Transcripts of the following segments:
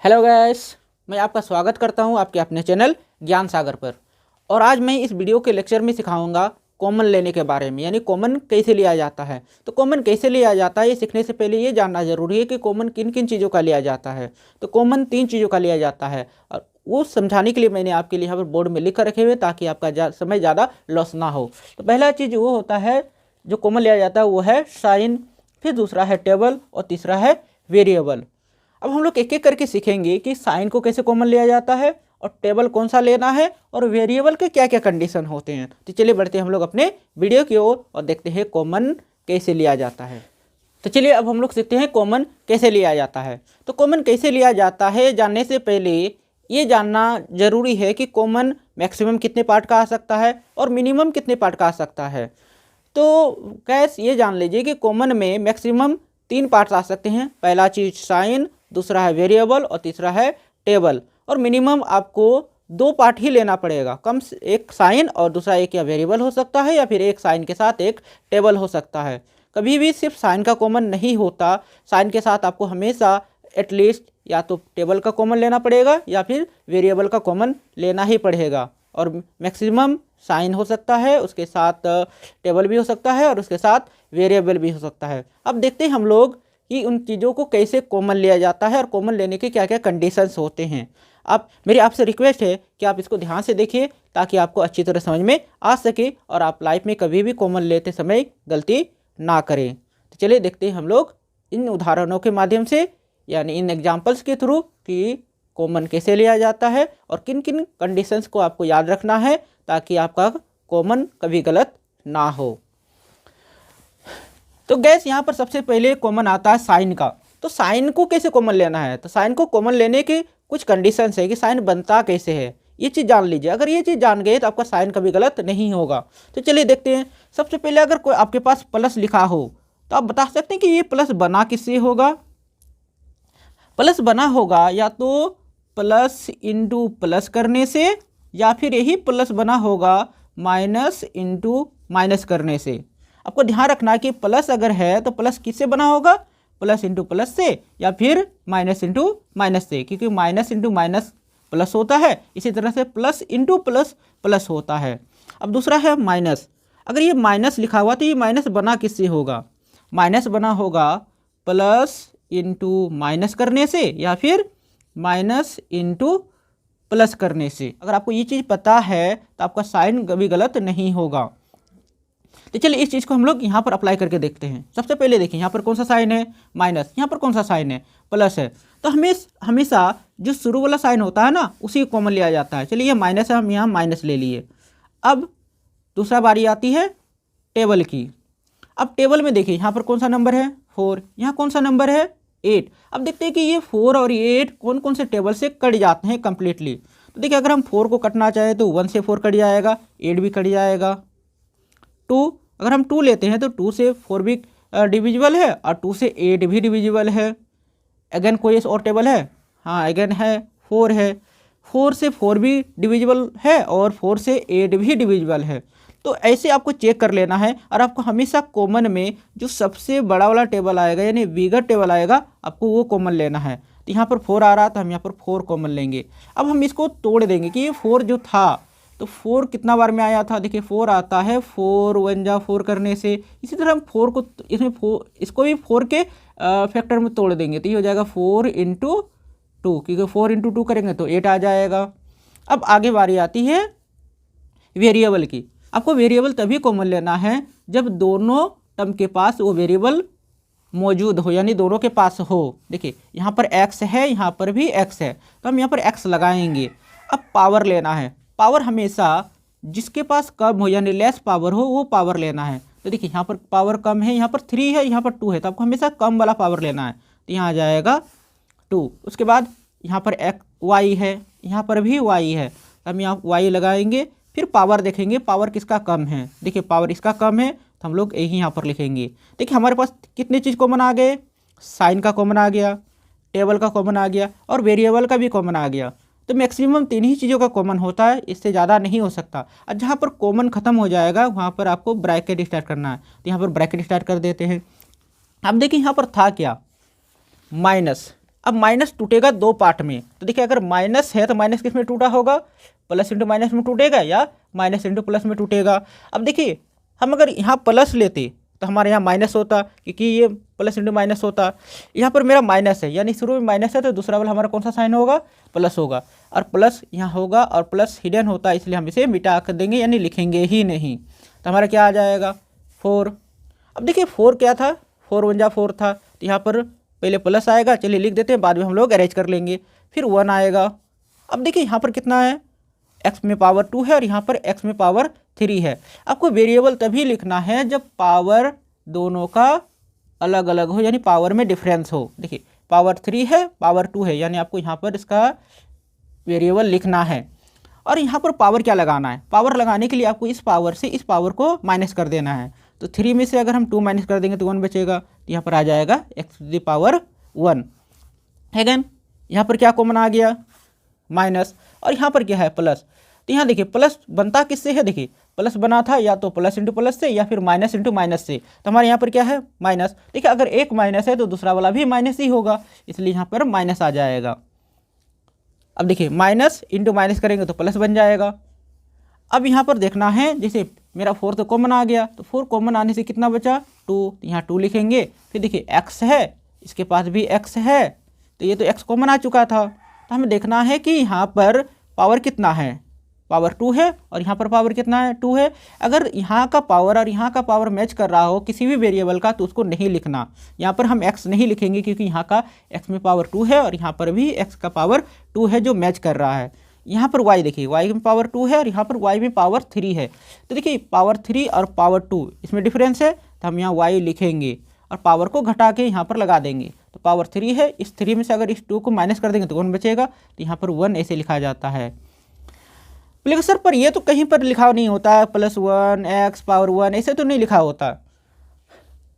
Hello guys, मैं आपका स्वागत करता हूं आपके अपने चैनल ज्ञान सागर पर। और आज मैं इस वीडियो के लेक्चर में सिखाऊंगा कॉमन लेने के बारे में, यानी कॉमन कैसे लिया जाता है। तो कॉमन कैसे लिया जाता है ये सीखने से पहले ये जानना जरूरी है कि कॉमन किन किन चीज़ों का लिया जाता है। तो कॉमन 3 चीज़ों का लिया जाता है और वो समझाने के लिए मैंने आपके लिए यहाँ पर बोर्ड में लिख कर रखे हुए ताकि आपका समय ज़्यादा लॉस ना हो। तो पहला चीज़ वो होता है जो कॉमन लिया जाता है वो है साइन, फिर दूसरा है टेबल और तीसरा है वेरिएबल। अब हम लोग एक एक करके सीखेंगे कि साइन को कैसे कॉमन लिया जाता है और टेबल कौन सा लेना है और वेरिएबल के क्या क्या कंडीशन होते हैं। तो चलिए बढ़ते हैं हम लोग अपने वीडियो की ओर और देखते हैं कॉमन कैसे लिया जाता है। तो चलिए अब हम लोग सीखते हैं कॉमन कैसे लिया जाता है। तो कॉमन कैसे लिया जाता है जानने से पहले ये जानना जरूरी है कि कॉमन मैक्सिमम कितने पार्ट का आ सकता है और मिनिमम कितने पार्ट का आ सकता है। तो गैस ये जान लीजिए कि कॉमन में मैक्सिमम 3 पार्ट्स आ सकते हैं। पहला चीज़ साइन, दूसरा है वेरिएबल और तीसरा है टेबल। और मिनिमम आपको 2 पार्ट ही लेना पड़ेगा, कम से एक साइन और दूसरा एक या वेरिएबल हो सकता है या फिर एक साइन के साथ एक टेबल हो सकता है। कभी भी सिर्फ साइन का कॉमन नहीं होता, साइन के साथ आपको हमेशा एटलीस्ट या तो टेबल का कॉमन लेना पड़ेगा या फिर वेरिएबल का कॉमन लेना ही पड़ेगा। और मैक्सिमम साइन हो सकता है, उसके साथ टेबल भी हो सकता है और उसके साथ वेरिएबल भी हो सकता है। अब देखते हैं हम लोग कि उन चीज़ों को कैसे कॉमन लिया जाता है और कॉमन लेने के क्या क्या कंडीशंस होते हैं। आप मेरी आपसे रिक्वेस्ट है कि आप इसको ध्यान से देखिए ताकि आपको अच्छी तरह समझ में आ सके और आप लाइफ में कभी भी कॉमन लेते समय गलती ना करें। तो चलिए देखते हैं हम लोग इन उदाहरणों के माध्यम से, यानी इन एग्जाम्पल्स के थ्रू कि कॉमन कैसे लिया जाता है और किन किन कंडीशंस को आपको याद रखना है ताकि आपका कॉमन कभी गलत ना हो। तो गैस यहाँ पर सबसे पहले कॉमन आता है साइन का। तो साइन को कैसे कॉमन लेना है, तो साइन को कॉमन लेने के कुछ कंडीशंस है कि साइन बनता कैसे है, ये चीज़ जान लीजिए। अगर ये चीज़ जान गए तो आपका साइन कभी गलत नहीं होगा। तो चलिए देखते हैं। सबसे पहले अगर कोई आपके पास प्लस लिखा हो तो आप बता सकते हैं कि ये प्लस बना किससे होगा। प्लस बना होगा या तो प्लस इंटू प्लस करने से या फिर यही प्लस बना होगा माइनस इंटू माइनस करने से। आपको ध्यान रखना है कि प्लस अगर है तो प्लस किससे बना होगा, प्लस इंटू प्लस से या फिर माइनस इंटू माइनस से, क्योंकि माइनस इंटू माइनस प्लस होता है, इसी तरह से प्लस इंटू प्लस प्लस होता है। अब दूसरा है माइनस। अगर ये माइनस लिखा हुआ तो ये माइनस बना किससे होगा, माइनस बना होगा प्लस इंटू माइनस करने से या फिर माइनस इंटू प्लस करने से। अगर आपको ये चीज़ पता है तो आपका साइन कभी गलत नहीं होगा। तो चलिए इस चीज़ को हम लोग यहाँ पर अप्लाई करके देखते हैं। सबसे पहले देखिए यहाँ पर कौन सा साइन है, माइनस, यहाँ पर कौन सा साइन है, प्लस है। तो हमेशा जो शुरू वाला साइन होता है ना उसी को कॉमन लिया जाता है। चलिए ये माइनस है, हम यहाँ माइनस ले लिए। अब दूसरा बारी आती है टेबल की। अब टेबल में देखिए यहाँ पर कौन सा नंबर है, 4, यहाँ कौन सा नंबर है, 8। अब देखते हैं कि ये 4 और 8 कौन कौन से टेबल से कट जाते हैं कम्प्लीटली। तो देखिए अगर हम 4 को कटना चाहें तो 1 से 4 कट जाएगा, 8 भी कट जाएगा। 2 अगर हम 2 लेते हैं तो 2 से 4 भी डिविजिबल है और 2 से 8 भी डिविजिबल है। अगेन कोई और टेबल है, हाँ अगेन है, 4 है, 4 से 4 भी डिविजिबल है और 4 से 8 भी डिविजिबल है। तो ऐसे आपको चेक कर लेना है और आपको हमेशा कॉमन में जो सबसे बड़ा वाला टेबल आएगा यानी बिगर टेबल आएगा आपको वो कॉमन लेना है। तो यहाँ पर 4 आ रहा तो हम यहाँ पर 4 कॉमन लेंगे। अब हम इसको तोड़ देंगे कि ये 4 जो था तो 4 कितना बार में आया था, देखिए 4 आता है 4 1 जा 4 करने से। इसी तरह हम 4 को इसमें इसको भी 4 के फैक्टर में तोड़ देंगे तो ये हो जाएगा 4 इंटू 2, क्योंकि 4 इंटू 2 करेंगे तो 8 आ जाएगा। अब आगे बारी आती है वेरिएबल की। आपको वेरिएबल तभी कॉमन लेना है जब दोनों टर्म के पास वो वेरिएबल मौजूद हो, यानी दोनों के पास हो। देखिए यहाँ पर x है, यहाँ पर भी x है, तो हम यहाँ पर x लगाएंगे। अब पावर लेना है। पावर हमेशा जिसके पास कम हो यानी लेस पावर हो वो पावर लेना है। तो देखिए यहाँ पर पावर कम है, यहाँ पर 3 है, यहाँ पर 2 है, तो आपको हमेशा कम वाला पावर लेना है। तो यहाँ आ जाएगा 2। उसके बाद यहाँ पर y है, यहाँ पर भी y है, तो हम यहाँ y लगाएंगे। फिर पावर देखेंगे पावर किसका कम है, देखिए पावर इसका कम है तो हम लोग यही यहाँ पर लिखेंगे। देखिए हमारे पास कितने चीज़ कॉमन आ गए, साइन का कॉमन आ गया, टेबल का कॉमन आ गया और वेरिएबल का भी कॉमन आ गया। तो मैक्सिमम 3 ही चीज़ों का कॉमन होता है, इससे ज़्यादा नहीं हो सकता। और जहाँ पर कॉमन ख़त्म हो जाएगा वहाँ पर आपको ब्रैकेट स्टार्ट करना है। तो यहाँ पर ब्रैकेट स्टार्ट कर देते हैं। अब देखिए यहाँ पर था क्या, माइनस। अब माइनस टूटेगा दो पार्ट में, तो देखिए अगर माइनस है तो माइनस किस में टूटा होगा, प्लस इंटू माइनस में टूटेगा या माइनस इंटू प्लस में टूटेगा। अब देखिए हम अगर यहाँ प्लस लेते तो हमारे यहाँ माइनस होता, क्योंकि ये प्लस इंटू माइनस होता। यहाँ पर मेरा माइनस है, यानी शुरू में माइनस है तो दूसरा वाला हमारा कौन सा साइन होगा, प्लस होगा, और प्लस यहाँ होगा और प्लस हिडन होता है, इसलिए हम इसे मिटा कर देंगे, यानी लिखेंगे ही नहीं। तो हमारा क्या आ जाएगा 4। अब देखिए 4 क्या था, 4 1 जा 4 था, तो यहाँ पर पहले प्लस आएगा, चलिए लिख देते हैं, बाद में हम लोग अरेंज कर लेंगे। फिर 1 आएगा। अब देखिए यहाँ पर कितना है, x में पावर 2 है और यहाँ पर x में पावर 3 है। आपको वेरिएबल तभी लिखना है जब पावर दोनों का अलग अलग हो, यानी पावर में डिफरेंस हो। देखिए पावर 3 है, पावर 2 है, यानी आपको यहाँ पर इसका वेरिएबल लिखना है। और यहाँ पर पावर क्या लगाना है, पावर लगाने के लिए आपको इस पावर से इस पावर को माइनस कर देना है। तो 3 में से अगर हम 2 माइनस कर देंगे तो 1 बचेगा, तो यहाँ पर आ जाएगा x⁻1। अगेन यहाँ पर क्या कॉमन आ गया, माइनस, और यहाँ पर क्या है प्लस। तो यहाँ देखिए प्लस बनता किससे है, देखिए प्लस बना था या तो प्लस इंटू प्लस से या फिर माइनस इंटू माइनस से। तो हमारे यहाँ पर क्या है, माइनस। देखिए अगर एक माइनस है तो दूसरा वाला भी माइनस ही होगा, इसलिए यहाँ पर माइनस आ जाएगा। अब देखिए माइनस इंटू माइनस करेंगे तो प्लस बन जाएगा। अब यहाँ पर देखना है, जैसे मेरा 4 तो कॉमन आ गया, तो 4 कॉमन आने से कितना बचा, 2, यहाँ 2 लिखेंगे। फिर देखिए x है, इसके पास भी x है, तो ये तो x कॉमन आ चुका था। तो हमें देखना है कि यहाँ पर पावर कितना है, पावर 2 है, और यहाँ पर पावर कितना है, 2 है। अगर यहाँ का पावर और यहाँ का पावर मैच कर रहा हो किसी भी वेरिएबल का, तो उसको नहीं लिखना। यहाँ पर हम x नहीं लिखेंगे, क्योंकि यहाँ का x में पावर 2 है और यहाँ पर भी x का पावर 2 है जो मैच कर रहा है। यहाँ पर y देखिए, y में पावर 2 है और यहाँ पर y में पावर 3 है। तो देखिए पावर 3 और पावर 2 इसमें डिफरेंस है, तो हम यहाँ y लिखेंगे और पावर को घटा के यहाँ पर लगा देंगे। तो पावर 3 है, इस 3 में से अगर इस 2 को माइनस कर देंगे तो 1 बचेगा, तो यहाँ पर 1 ऐसे लिखा जाता है। लेकिन सर पर ये तो कहीं पर लिखा नहीं होता है, +1 x⁻1 ऐसे तो नहीं लिखा होता।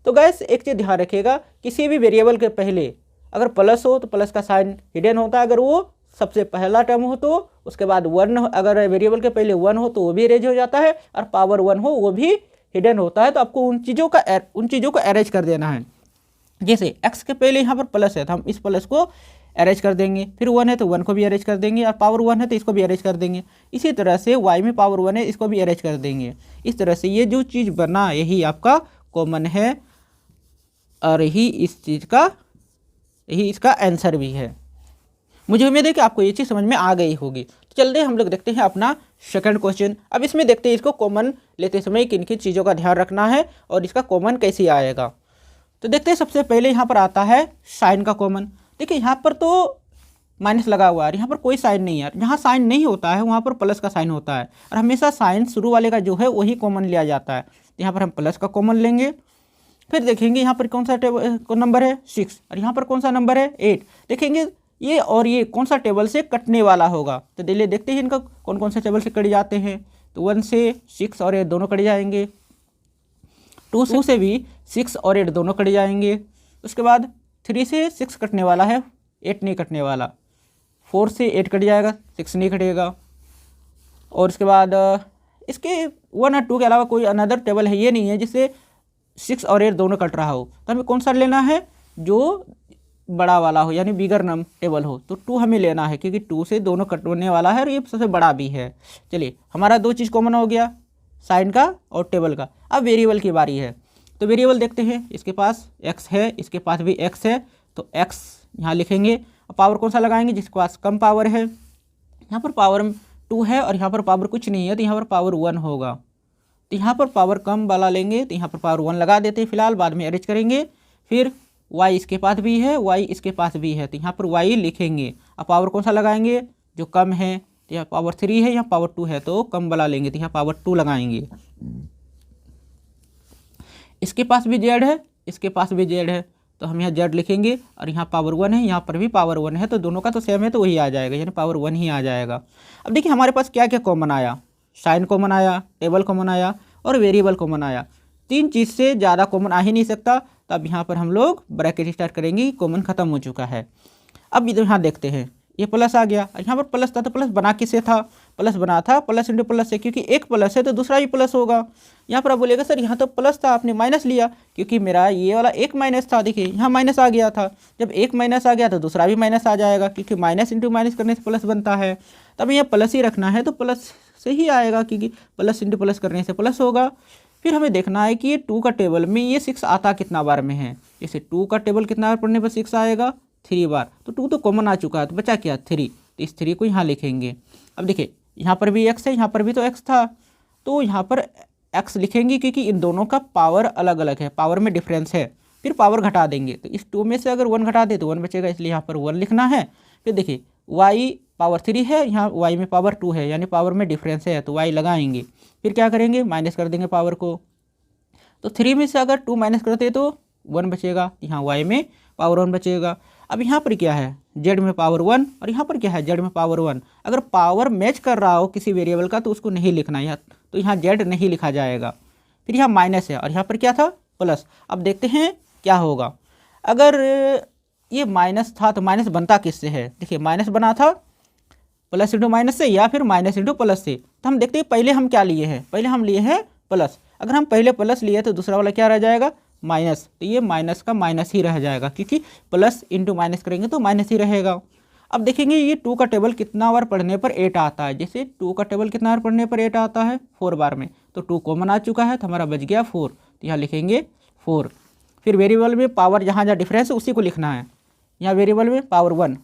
तो गैस एक चीज़ ध्यान रखिएगा, किसी भी वेरिएबल के पहले अगर प्लस हो तो प्लस का साइन हिडन होता है, अगर वो सबसे पहला टर्म हो तो। उसके बाद 1, अगर वेरिएबल के पहले 1 हो तो वो भी अरेंज हो जाता है, और पावर 1 हो वो भी हिडन होता है। तो आपको उन चीज़ों को अरेंज कर देना है। जैसे x के पहले यहाँ पर प्लस है तो हम इस प्लस को अरेंज कर देंगे, फिर 1 है तो 1 को भी अरेंज कर देंगे, और पावर 1 है तो इसको भी अरेंज कर देंगे। इसी तरह से y में पावर 1 है, इसको भी अरेंज कर देंगे। इस तरह से ये जो चीज़ बना यही आपका कॉमन है, और यही इसका आंसर भी है। मुझे उम्मीद है कि आपको ये चीज़ समझ में आ गई होगी। तो चलते हम लोग देखते हैं अपना सेकंड क्वेश्चन। अब इसमें देखते हैं इसको कॉमन लेते समय किन किन चीज़ों का ध्यान रखना है और इसका कॉमन कैसे आएगा। तो देखते हैं सबसे पहले यहाँ पर आता है साइन का कॉमन। देखिए यहाँ पर तो माइनस लगा हुआ है, यहाँ पर कोई साइन नहीं है। जहाँ साइन नहीं होता है वहाँ पर प्लस का साइन होता है, और हमेशा साइन शुरू वाले का जो है वही कॉमन लिया जाता है। तो यहाँ पर हम प्लस का कॉमन लेंगे। फिर देखेंगे यहाँ पर कौन सा नंबर है 6, और यहाँ पर कौन सा नंबर है 8। देखेंगे ये और ये कौन सा टेबल से कटने वाला होगा। तो डेली देखते हैं इनका कौन कौन से टेबल से कट जाते हैं। तो 1 से 6 और 8 दोनों कट जाएंगे, 2 से भी 6 और 8 दोनों कट जाएंगे। उसके बाद 3 से 6 कटने वाला है, 8 नहीं कटने वाला। 4 से 8 कट जाएगा, 6 नहीं कटेगा। और उसके बाद इसके 1 और 2 के अलावा कोई अनदर टेबल है ये नहीं है जिससे 6 और 8 दोनों कट रहा हो। तो हमें कौन सा लेना है, जो बड़ा वाला हो, यानी बिगर टेबल हो। तो 2 हमें लेना है, क्योंकि 2 से दोनों कटने वाला है और ये सबसे बड़ा भी है। चलिए हमारा 2 चीज़ कॉमन हो गया, साइन का और टेबल का। अब वेरिएबल की बारी है। तो वेरिएबल देखते हैं, इसके पास x है, इसके पास भी x है, तो x यहाँ लिखेंगे। और पावर कौन सा लगाएंगे, जिसके पास कम पावर है। यहाँ पर पावर 2 है और यहाँ पर पावर कुछ नहीं है, तो यहाँ पर पावर 1 होगा। तो यहाँ पर पावर कम वाला लेंगे, तो यहाँ पर पावर 1 लगा देते हैं फिलहाल, बाद में अरेंज करेंगे। फिर y इसके पास भी है, y इसके पास भी है, तो यहाँ पर y लिखेंगे। अब पावर कौन सा लगाएंगे, जो कम है। तो यहाँ पावर 3 है, यहाँ पावर 2 है, तो कम वाला लेंगे, तो यहाँ पावर 2 लगाएंगे। इसके पास भी z है, इसके पास भी z है, तो हम यहाँ z लिखेंगे। और यहाँ पावर 1 है, यहाँ पर भी पावर 1 है, तो दोनों का तो सेम है, तो वही आ जाएगा, यानी पावर 1 ही आ जाएगा। अब देखिए हमारे पास क्या क्या कॉमन आया, साइन कॉमन आया, टेबल कॉमन आया और वेरिएबल कॉमन आया। 3 चीज़ से ज़्यादा कॉमन आ ही नहीं सकता। तो अब यहाँ पर हम लोग ब्रैकेट स्टार्ट करेंगे, कॉमन ख़त्म हो चुका है। अब इधर यहाँ देखते हैं, ये प्लस आ गया, और यहाँ पर प्लस था तो प्लस बना किससे था, प्लस बना था प्लस इंटू प्लस से, क्योंकि एक प्लस है तो दूसरा भी प्लस होगा। यहाँ पर आप बोलेगा सर यहाँ तो प्लस था आपने माइनस लिया, क्योंकि मेरा ये वाला एक माइनस था, देखिए यहाँ माइनस आ गया था, जब एक माइनस आ गया तो दूसरा भी माइनस आ जाएगा, क्योंकि माइनस इंटू माइनस करने से प्लस बनता है। तो हमें यहाँ प्लस ही रखना है तो प्लस से ही आएगा, क्योंकि प्लस इंटू प्लस करने से प्लस होगा। फिर हमें देखना है कि ये 2 का टेबल में ये 6 आता कितना बार में है। जैसे 2 का टेबल कितना बार पढ़ने पर 6 आएगा, 3 बार, तो 2 तो कॉमन आ चुका है, तो बचा क्या 3, तो इस 3 को यहाँ लिखेंगे। अब देखिए यहाँ पर भी x है, यहाँ पर भी तो x था, तो यहाँ पर x लिखेंगे क्योंकि इन दोनों का पावर अलग अलग है, पावर में डिफरेंस है। फिर पावर घटा देंगे, तो इस 2 में से अगर 1 घटा दे तो 1 बचेगा, इसलिए यहाँ पर 1 लिखना है। फिर देखिए y पावर 3 है, यहाँ y में पावर 2 है, यानी पावर में डिफरेंस है, तो y लगाएंगे। फिर क्या करेंगे, माइनस कर देंगे पावर को, तो 3 में से अगर 2 माइनस करते तो 1 बचेगा, यहाँ y में पावर 1 बचेगा। अब यहाँ पर क्या है, z में पावर 1, और यहाँ पर क्या है, z में पावर 1। अगर पावर मैच कर रहा हो किसी वेरिएबल का तो उसको नहीं लिखना है, तो यहाँ z नहीं लिखा जाएगा। फिर यहाँ माइनस है, और यहाँ पर क्या था प्लस। अब देखते हैं क्या होगा, अगर ये माइनस था तो माइनस बनता किससे है, देखिए माइनस बना था प्लस इंटू माइनस से या फिर माइनस इंटू प्लस से। तो हम देखते हैं पहले हम क्या लिए हैं, पहले हम लिए हैं प्लस। अगर हम पहले प्लस लिए तो दूसरा वाला क्या रह जाएगा, माइनस, तो ये माइनस का माइनस ही रह जाएगा, क्योंकि प्लस इंटू माइनस करेंगे तो माइनस ही रहेगा। अब देखेंगे ये 2 का टेबल कितना बार पढ़ने पर 8 आता है। जैसे 2 का टेबल कितना बार पढ़ने पर 8 आता है, 4 बार में, तो 2 कॉमन आ चुका है, तो हमारा बच गया 4, तो यहाँ लिखेंगे 4। फिर वेरिएबल में पावर जहाँ जहाँ डिफरेंस है उसी को लिखना है। यहाँ वेरिएबल में पावर 1,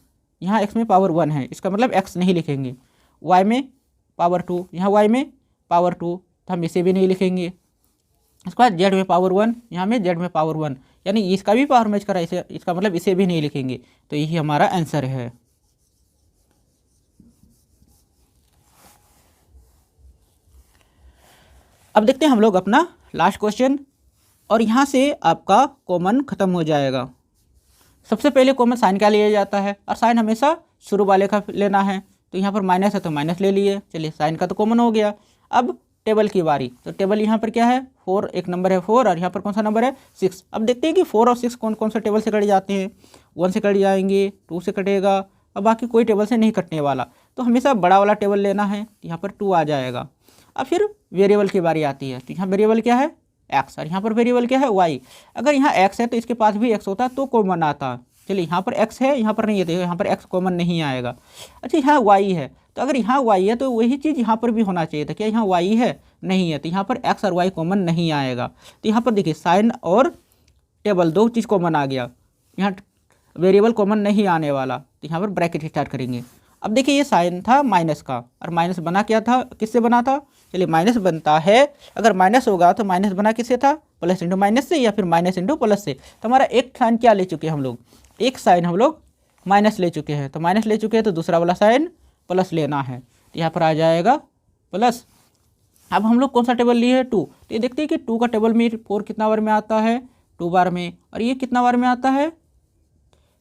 यहाँ x में पावर 1 है, इसका मतलब x नहीं लिखेंगे। y में पावर 2, यहाँ y में पावर 2, तो हम इसे भी नहीं लिखेंगे। इसके बाद z में पावर 1, यहाँ में z में पावर 1, यानी इसका भी पावर मैच करा, इसे इसका मतलब इसे भी नहीं लिखेंगे। तो यही हमारा आंसर है। अब देखते हैं हम लोग अपना लास्ट क्वेश्चन, और यहाँ से आपका कॉमन खत्म हो जाएगा। सबसे पहले कॉमन साइन क्या लिया जाता है, और साइन हमेशा शुरू वाले का लेना है। तो यहाँ पर माइनस है तो माइनस ले लिए, चलिए साइन का तो कॉमन हो गया। अब टेबल की बारी, तो टेबल यहाँ पर क्या है 4, एक नंबर है 4, और यहाँ पर कौन सा नंबर है 6। अब देखते हैं कि 4 और 6 कौन कौन सा टेबल से कट जाते हैं। 1 से कट जाएंगे, 2 से कटेगा, अब बाकी कोई टेबल से नहीं कटने वाला, तो हमेशा बड़ा वाला टेबल लेना है। यहाँ पर 2 आ जाएगा। अब फिर वेरिएबल की बारी आती है, तो यहाँ वेरिएबल क्या है x, और यहाँ पर वेरिएबल क्या है y। अगर यहाँ x है तो इसके पास भी x होता तो कॉमन आता। चलिए यहाँ पर x है, यहाँ पर नहीं है, तो यहाँ पर x कॉमन नहीं आएगा। अच्छा यहाँ y है, तो अगर यहाँ y है तो वही चीज़ यहाँ पर भी होना चाहिए था। क्या यहाँ y है, नहीं है, तो यहाँ पर x और y कॉमन नहीं आएगा। तो यहाँ पर देखिए साइन और टेबल 2 चीज़ कॉमन आ गया, यहाँ वेरिएबल कॉमन नहीं आने वाला, तो यहाँ पर ब्रैकेट स्टार्ट करेंगे। अब देखिए ये साइन था माइनस का, और माइनस बना क्या था, किससे बना था, चलिए माइनस बनता है, अगर माइनस होगा तो माइनस बना किससे था, प्लस इंटू माइनस से या फिर माइनस इंटू प्लस से। तो हमारा एक साइन क्या ले चुके हैं हम लोग, एक साइन हम लोग माइनस ले चुके हैं, तो माइनस ले चुके हैं तो दूसरा वाला साइन प्लस लेना है, तो यहाँ पर आ जाएगा प्लस। अब हम लोग कौन सा टेबल लिए है 2, तो ये देखते हैं कि 2 का टेबल में 4 कितना बार में आता है 2 बार में, और ये कितना बार में आता है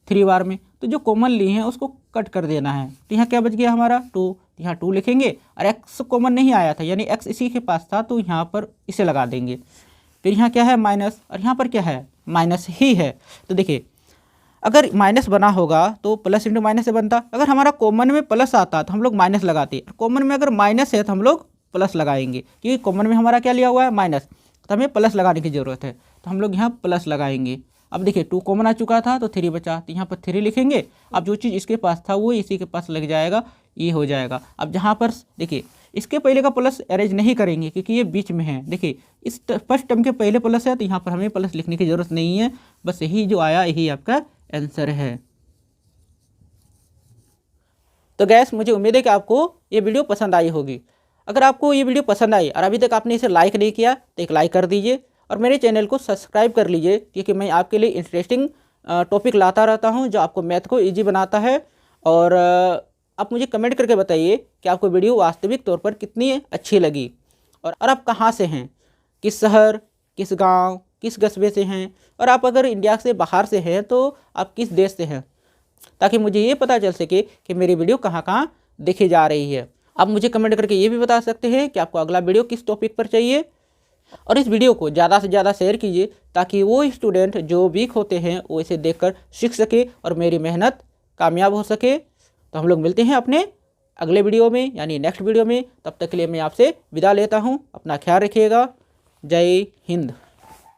3 बार में। तो जो कॉमन लिए हैं उसको कट कर देना है, तो यहाँ क्या बच गया हमारा 2, यहाँ 2 लिखेंगे, और x कॉमन नहीं आया था यानी x इसी के पास था, तो यहाँ पर इसे लगा देंगे। फिर यहाँ क्या है माइनस, और यहाँ पर क्या है माइनस ही है। तो देखिए अगर माइनस बना होगा तो प्लस इंटू माइनस से बनता, अगर हमारा कॉमन में प्लस आता तो हम लोग माइनस लगाते, कॉमन में अगर माइनस है तो हम लोग प्लस लगाएंगे, क्योंकि कॉमन में हमारा क्या लिया हुआ है माइनस, तो हमें प्लस लगाने की ज़रूरत है, तो हम लोग यहाँ प्लस लगाएंगे। अब देखिए 2 कॉमन आ चुका था तो 3 बचा, तो यहाँ पर 3 लिखेंगे। अब जो चीज़ इसके पास था वो इसी के पास लग जाएगा, ये हो जाएगा। अब जहाँ पर देखिए इसके पहले का प्लस अरेंज नहीं करेंगे क्योंकि ये बीच में है, देखिए इस फर्स्ट टर्म के पहले प्लस है, तो यहाँ पर हमें प्लस लिखने की ज़रूरत नहीं है, बस यही जो आया यही आपका आंसर है। तो गैस मुझे उम्मीद है कि आपको ये वीडियो पसंद आई होगी। अगर आपको ये वीडियो पसंद आई और अभी तक आपने इसे लाइक नहीं किया तो एक लाइक कर दीजिए, और मेरे चैनल को सब्सक्राइब कर लीजिए, क्योंकि मैं आपके लिए इंटरेस्टिंग टॉपिक लाता रहता हूं जो आपको मैथ को इजी बनाता है। और आप मुझे कमेंट करके बताइए कि आपको वीडियो वास्तविक तौर पर कितनी अच्छी लगी, और आप कहाँ से हैं, किस शहर, किस गांव, किस कस्बे से हैं, और आप अगर इंडिया से बाहर से हैं तो आप किस देश से हैं, ताकि मुझे ये पता चल सके कि मेरी वीडियो कहाँ कहाँ देखी जा रही है। आप मुझे कमेंट करके ये भी बता सकते हैं कि आपको अगला वीडियो किस टॉपिक पर चाहिए, और इस वीडियो को ज़्यादा से ज़्यादा शेयर कीजिए ताकि वो स्टूडेंट जो वीक होते हैं वो इसे देखकर सीख सके और मेरी मेहनत कामयाब हो सके। तो हम लोग मिलते हैं अपने अगले वीडियो में, यानी नेक्स्ट वीडियो में। तब तक के लिए मैं आपसे विदा लेता हूँ। अपना ख्याल रखिएगा। जय हिंद।